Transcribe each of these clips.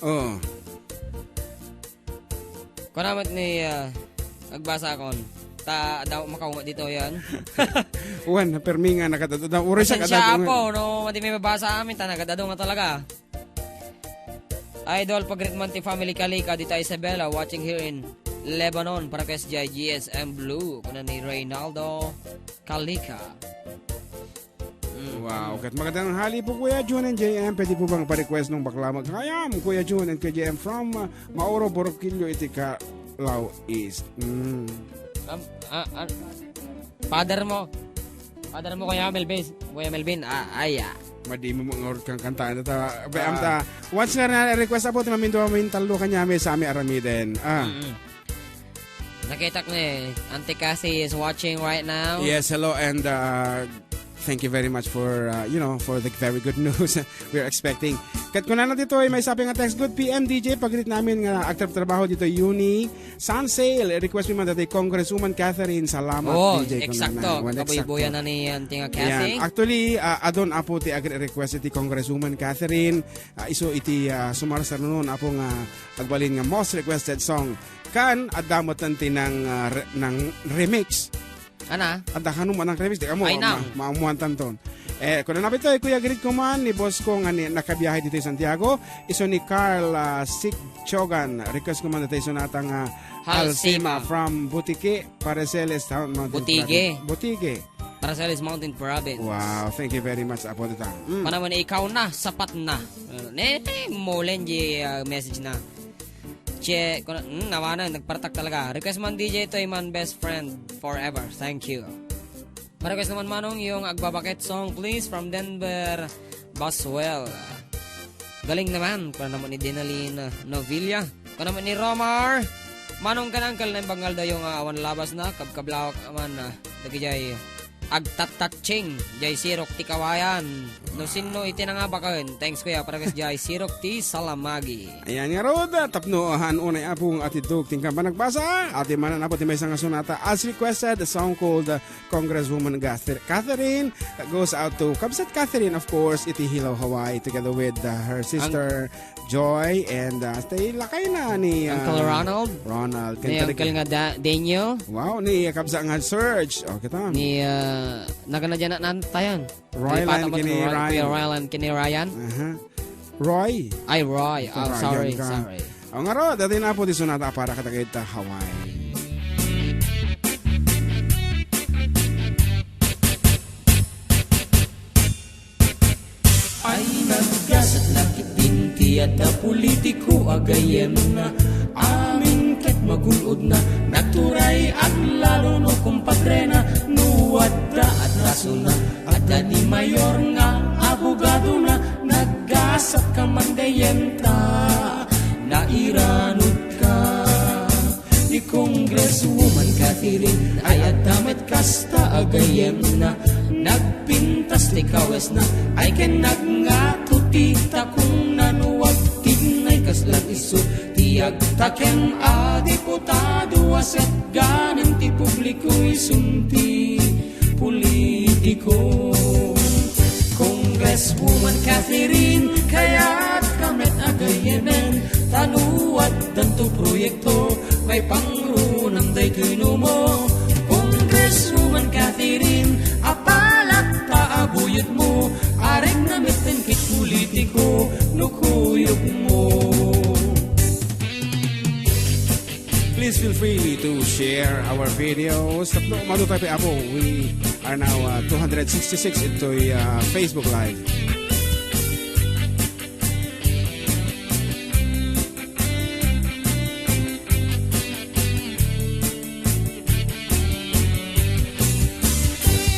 Oo. Kunamat ni agbasa kon. Ta daw makaunga dito yan. Uwan, permi nga nakatado. Uri siya Pasensya po, no, mati may mabasa amin, ta nagadado nga talaga. Idol Pagritman ti Family Kalika, dita Isabela, watching here in Lebanon, para kay GSM Blue, kuna ni Reynaldo Kalika. Wow, kat magandang hali po Kuya Jun and JM. Pwede po bang pa-request nung bakla maghayam? Kuya Jun and Kuya JM from Mauro, Borokilyo, Itika, Lao East. Father mo Kuya Melvin, Madi mo mga kang kantaan. Once nga na request po, timaminto mamin talo kanya may sa ami aramiden. Nakita ko na Auntie Cassie is watching right now. Yes, hello and thank you very much for for the very good news we're expecting. Kat kunan na dito ay may sabi nga text, good PM DJ, pagrit namin nga active trabaho dito Uni Sun Sale. Request mo man dati Congresswoman Catherine, salamat DJ. Eksakto. Kabuibuyan na ni Auntie nga Cassie. Actually, adon apo ti agri request iti Congresswoman Catherine. Iso iti sumarsar noon apo nga agbalin nga most requested song kan adamot nanti ng remix. Ana? At kanong manang remix, di ka mo, Ay nang. maamuhan tanton. Kung na ito, Kuya Grit ko man, ni boss ko nga nakabiyahe dito sa Santiago, iso ni Carl Sikchogan, request ko man dito iso natang Halsima from Butike, Paraceles Town Mountain Butike. Paraceles Mountain Province. Wow, thank you very much apo dito. Panaman ikaw na, sapat na. Molen message na. Che, nawanan, nagpartak talaga. Request man DJ ito, man best friend forever. Thank you. Request naman manong yung Agbabakit song, please, from Denver, Boswell. Galing naman. Kung naman ni Dinalyn Novilla. Kung naman ni Romar. Manong kanangkal na yung bangal daw yung awan labas na. Kabkablawak naman na. Lagi agtatatching jay sirok ti kawayan no sinno iti na nga bakawin. Thanks kuya para kasi jay sirok ti salamagi. Ayan nga rod, tapnohan unay apong atidog tingkang panagbasa ati manan apo ti may nga sunata as requested, a song called Congresswoman Catherine goes out to Kabsat Catherine, of course, iti Hilo, Hawaii, together with her sister Joy and stay lakay na ni Uncle Ronald ni Uncle nga Daniel. Wow, ni Kabsat nga Serge kita ni naganadyan na tayan Royland kini Ryan. Roy. Ay, Roy. Oh, sorry. O nga ro, dati na po di sunata para katakita Hawaii. Ay naggasat lakit binti at na politiko agayen na amin ket magulod na naturay at lalo no kumpadre na nuwadda at raso na at di mayor nga abogado na naggasat ka mandayenta nairanod ka ni Congresswoman Catherine ay adamet kasta agayen na nagpintas ti kawes na ay ken nagngatutita kung nanuwag tignay kaslan iso tiyag taken a diputado aset ganin ti publiko isunti politiko. Congresswoman Catherine kaya't kamet agayemen tanuwad danto proyekto may pangrunang day kino mo. Congresswoman Catherine apalak taabuyot mo areng namitin kit politiko nukuyok mo. Please feel free to share our videos. Tapno umano tayo apo. We are now 266 into Facebook Live.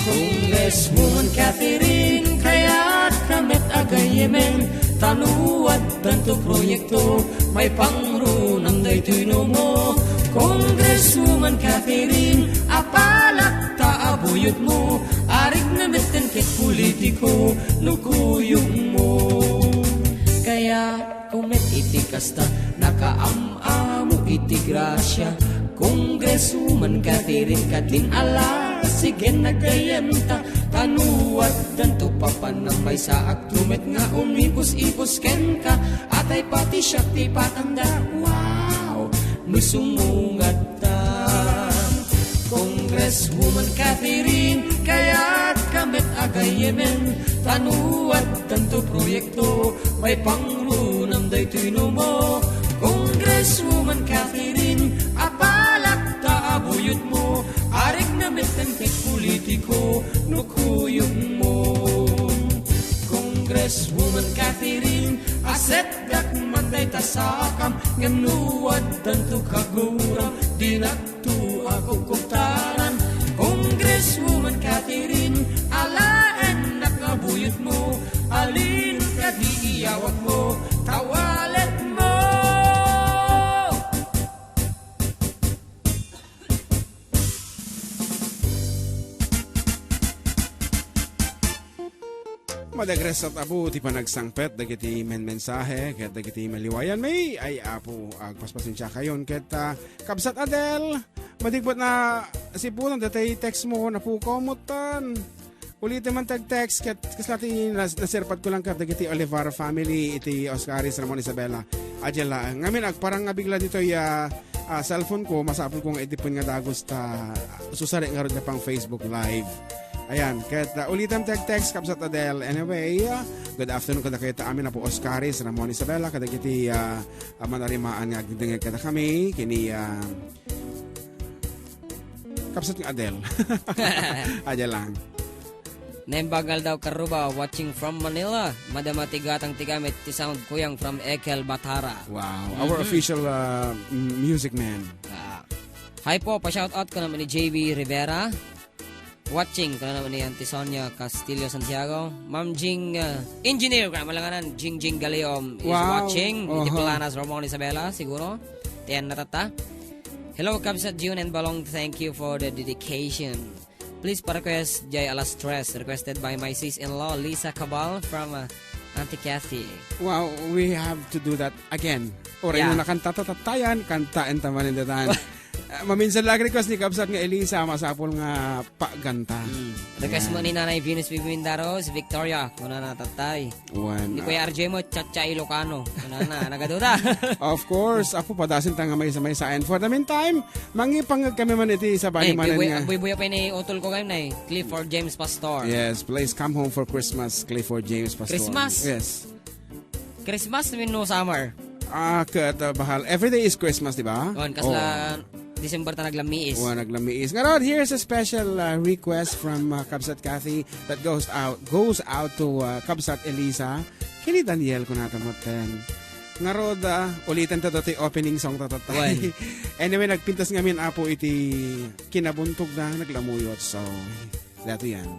Congresswoman Catherine kaya't kamet agayemen tanuwad danto proyekto may pangrunang daytoy mo. Congresswoman Catherine apalak taabuyot mo arig na meten ket politiko nukuyog mo. Kaya kumet iti kasta nakaamamo iti grasya Congresswoman Catherine kadin ala sige nagayanta tanuat danto papanambay sa agtumet nga umipos-ipos ken ka atay pati syakti patanda wow nusumungat ta Congresswoman Catherine kaya't kamit agayemen tanuat danto proyekto may pangrunam daytoy no mo Congresswoman Catherine apalak ta abuyot mo arik na metempek politiko nukuyog mo Congresswoman Catherine aset dak manday tasakam nganuad danto kaguram dinagtu ako kuktaran Congresswoman Catherine alaen nakabuyot mo alin ka di iyawag mo tawalet mo Madagres at apo ti panagsangpet dagiti mensahe ket dagiti maliwayan may ay apo agpaspasin siya kayon ket kabsat Adel madigbot na sipunan datay text mo na po komutan ulitin man tag-text ket kaslati nasirpat ko lang ket dagiti Olivar family iti Oscaris Ramon Isabela adela ngamin agparang nga bigla dito cellphone ko masapol kong edipon nga dagos ta susari nga ron pang Facebook live. Ayan, kahit ulitan text kapsat Adel. Anyway, good afternoon kada kayo amin na po Oscaris, Ramon Isabela, kada kiti manarimaan nga agdingag kada kami, kini kapsat ng Adel. Adel lang. Nembagal daw Karuba watching from Manila. Madamatigatang tigamit ti sound kuyang from Ekel Batara. Wow, our official music man. Hi po, pa-shoutout ko naman ni JB Rivera. Watching ko naman ni Auntie Sonia Castillo Santiago. Ma'am Jing, engineer ko naman lang Jing Galeom is watching. Iti Planas Ramon Isabela, siguro. Tiyan natata. Hello, Kabsat June and Balong. Thank you for the dedication. Please pa-request Jay Alastres, requested by my sis-in-law, Lisa Cabal from Auntie Kathy. Wow, we have to do that again. Oray mo na kanta tatatayan, kanta and tamanindatan. Maminsan lang request ni Kabsat nga Elisa masapol nga paganta. Request mo ni Nanay Venus Bibindaro, si Victoria, kuna na tatay. Ni Kuya RJ mo, Chacha Ilocano. Kuna na, nagaduda. Of course, ako padasin tanga may sa. And for the meantime, mangipangag kami man iti sa bali manan nga. Buya pa ni utol ko kayo na Clifford James Pastor. Yes, please come home for Christmas, Clifford James Pastor. Christmas? Yes. Christmas mean no summer. Bahal. Every day is Christmas, di ba? Kasla December ta naglamiis. Naglamiis. Ngayon, here's a special request from Kabsat Kathy that goes out to Kabsat Elisa. Kini Daniel ko natamoten. Nga ulitin ta ti opening song tatatay. Anyway, nagpintas ngamin apo iti kinabuntog na naglamuyot. So, dato yan.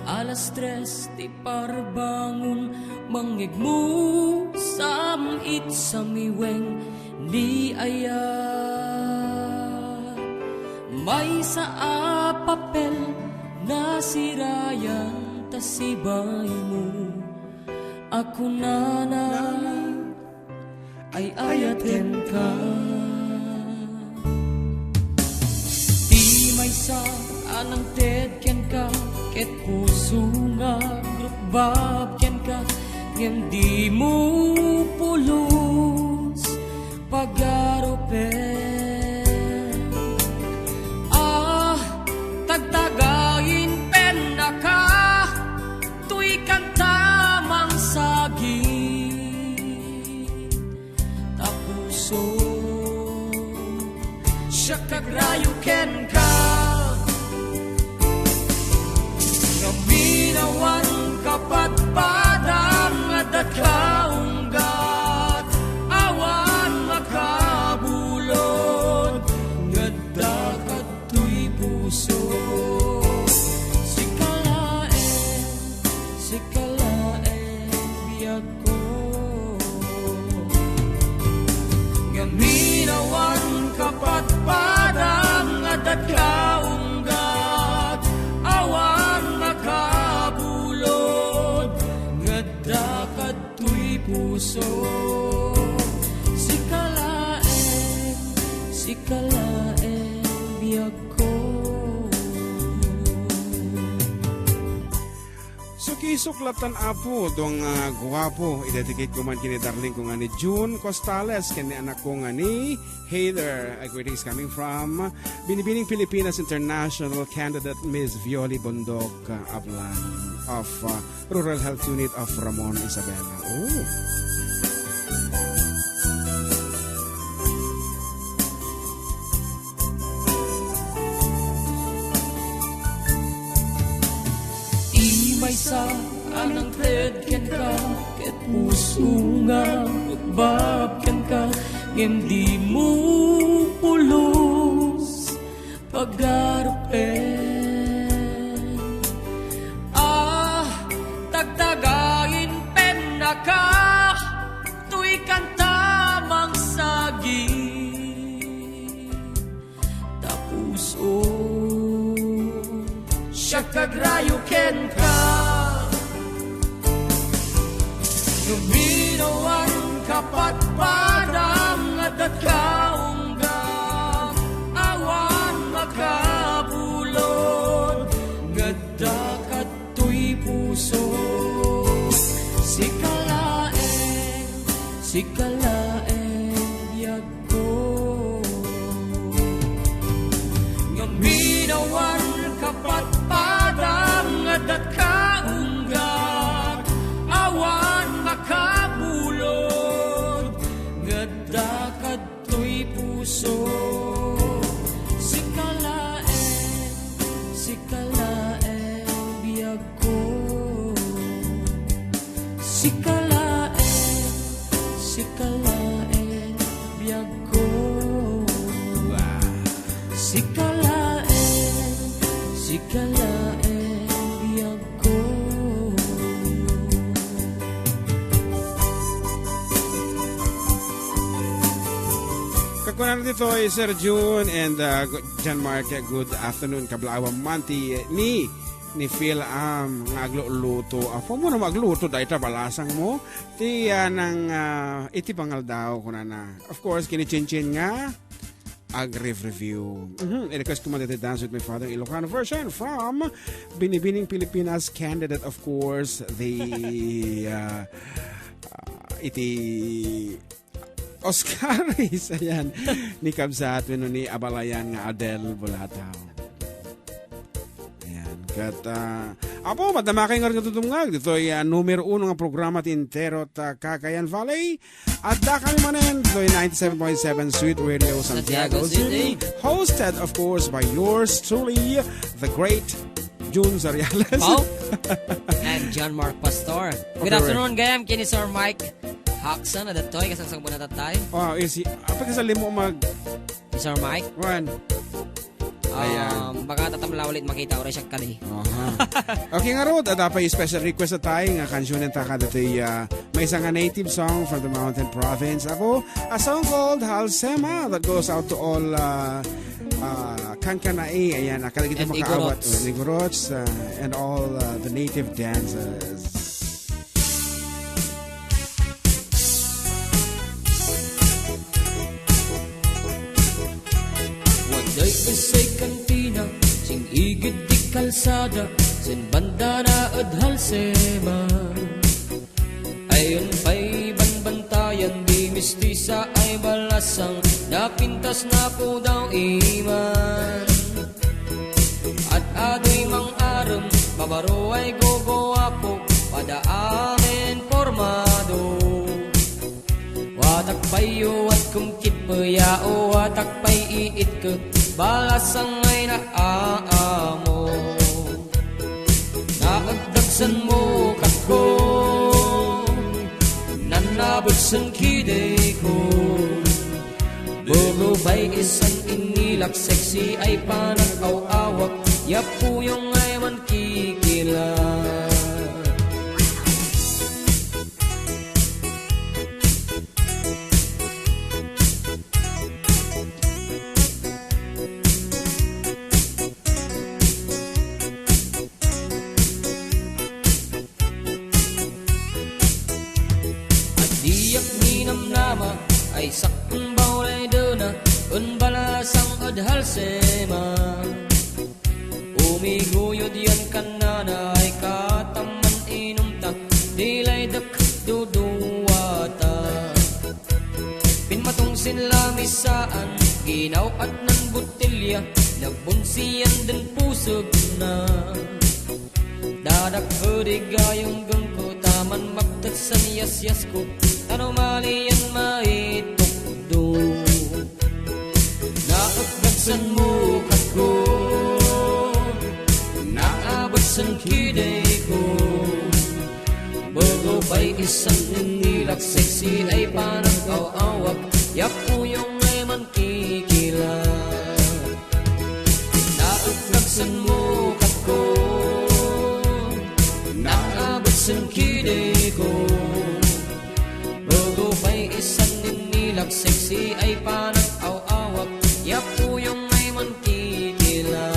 Alas 3 ti parbangon mangigmo samit sa miweng ni aya may sa papel na sirayan tasibay mo ako na ay ayaten ka di may sa anang ted ken ka ket puso nga grubab ken ka ngem di mo pulos pagarupen tagtagayin pen na ka tuy kantamang sagi tapuso siya kagrayo ken ka Minawan kapat padang at kaunggat awan makabulod ngada katoy puso sikalaen si kalaeng biyag ko. So kisuklatan apo dong guwapo i-dedicate ko man kini darling ko nga ni June Costales kani anak ko nga ni Heather. Greetings coming from Binibining Pilipinas International candidate Ms. Violi Bondok Ablan of Rural Health Unit of Ramon Isabela. Oh. May sa anang tedken ka, ket puso nga magbabken ka, hindi mo pulos pagdarupen. Tagtagain pen na ka, tuy kantamang sagi, tapuso siya kagrayo ken ka. Numinawan kapat padang at kaunggang awan makabulod gada kato'y puso si kalaeng biyag ko. Numinawan kapat padang at kaunggang awan makabulod gada kato'y puso si kalaeng biyag ko. Si kalaeng biyag ko. Si kalaeng biyag ko. Kakunan dito ay Sir June and John Mark, good afternoon. Kablawa manti ni Phil nga agluluto. Apo mo na magluto dahil balasang mo. Ti nang iti pangal daw ko na. Of course, kini-chinchin nga Ag-review. I-request ko to dance with my father Ilocano version from Binibining Pilipinas candidate, of course, the iti Oscaris, ayan, ni Kabsat, ni Abalayan nga Adel Bulataw. Ayan, kat, apo, madamakay nga rin tutungag. Dito ay numero 1 nga programa tintero ta Cagayan Valley. At da kami manen, dito ay 97.7 Sweet Radio Santiago City. Hosted, of course, by yours truly, the great June Zariales. Oh, and John Mark Pastor. Good afternoon, gayam, kini Sir Mike Haksan na datoy kasang muna tatay. Oh, isi. Apa ka sa limo mag Sir Mike? Juan. Ayan. Baka tatamla ulit makita ora siya kali. Okay nga Rod, at pa special request na tayo nga kansyon ng taka dito may isang native song from the Mountain Province. Ako, a song called Halsema that goes out to all Kankanae, ayan, nakalagit yung makaawat, Nigurots, and all the native dancers. Waday kasay kantina, sing igid di kalsada, sin banda na adhalsema. Ayon pa'y banbantayan, di mistisa ay balasang, napintas na po daw iman. At ado'y mang aram, mabaro ay gogoapo, padaahin formado. Watak payo at kumkit payao, watak pay iit ka, balasang ay naaamo. Naagdagsan mo kako, nanabagsan kiday ko. Bogo ba'y isang inilak, sexy ay panag-aw-awak, yapo yung ay man kikilat. Diyak ni namnama ay sakong bawlay doon na unbala adhalsema umiguyod yan kanana ay kataman inumta dilay dak duduwata pinmatong sinlamisaan ginaw at nan butilya nagbunsiyan din pusog na dadak gayong gangko taman magtat sa niyas-yas ko ano maliyan maitukdo naagdagsan mo kako naabot san kiday ko bago pa'y isang nilak sexy ay parang awawak yapuyong ay man kikila naagdagsan mo kako naabot san kiday ko bago pa'y isang nilak sexy ay parang awawak yapuyong ay man kikila.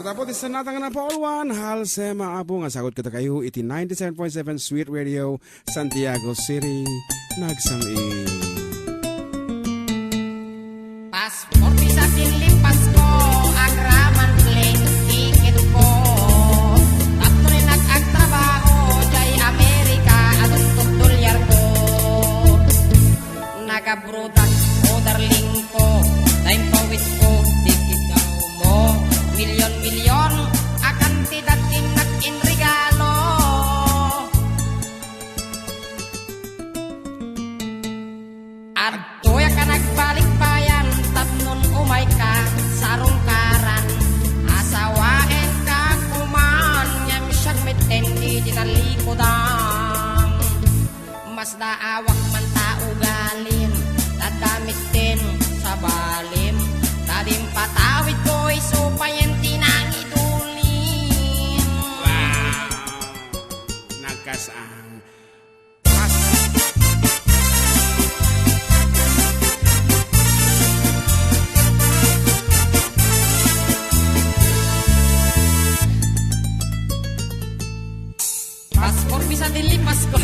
Tapos isa natang na Paul Juan, hal sa mga abo nga sagot kita kayo iti 97.7 Sweet Radio, Santiago City, nagsami. Pasport bisa tinlipas ko, agraman plane ticket ko. Tapno rin nag-agtrabaho, jay Amerika, atong tutulyar ko. Nagabrutan ko, darling ko, time pawit ko, ticket daw mo. Milyon-milyon, akan tidak tinak in regalo. Adto ya ka nagbalik bayan, tapnon umay ka, sarong karan. Asawain ka kuman, nyam siyang mitendi dinalikodan. Mas daawak man taugalin, tadamitin sa balim. Tadim patawid ko isupayan tinang idulin. Wow! Nagkasang Paspor bisa dilipas ko,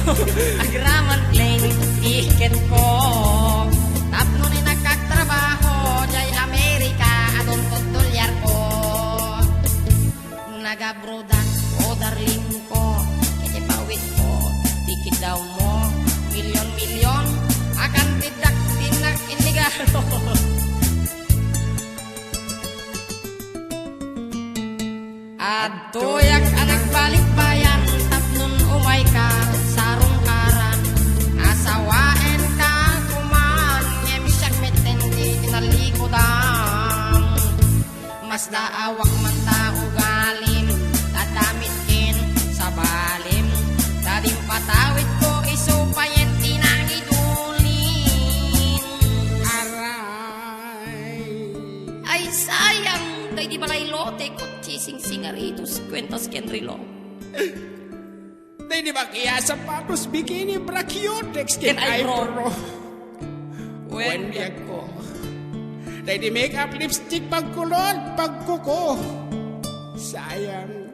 agraman plane ticket ko. Tapno ni nagkagtrabaho, jay Amerika, adon tutulyar ko. Nagabrodan ko, darling ko, kiti pawit ko, ticket daw mo, milyon-milyon, akan tidak tinak inigalo. Adtoyak anak balik bayan, tapnon umay ka, sarong karan. Asawain ka kuman, nyem siyak mitendi dinalikodan. Mas daawak man taugalim, tadamitin sa balim. Tadim patawid ko, isupayen tinang idulin. aray. Ay sayang, kay di balay lote ko chising singaritos, kwentas kenrilo. Dahil di ba kaya sapatos, bikini, brachiotex, ken Ken eyebrow. eyebrow. When biyak ko. Dahil di makeup, lipstick, pagkulon, pagkuko. Sayang.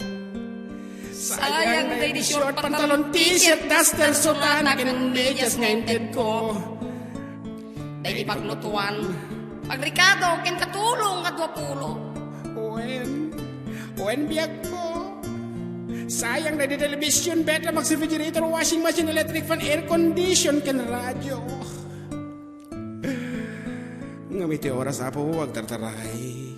Sayang, dahil di short pantalon, t-shirt, duster, sotana, ken medyas ngainted ko. Dahil di paglutuan. Pagrikado, ken katulong at wapulo. When biyak ko. Sayang na di television, beta, mag-refrigerator, washing machine, electric fan, air condition, ken radyo. Ngamiti oras apo, wag tartaray.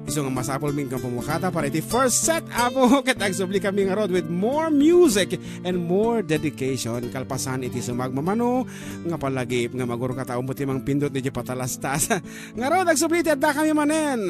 Iso nga masapol min kang pumukata para iti first set apo ket agsubli kami nga rod with more music and more dedication. Kalpasan iti sumagmamano nga palagip nga maguro ka taong buti mang pindot di patalastas. Nga rod agsubli ti adda kami manen.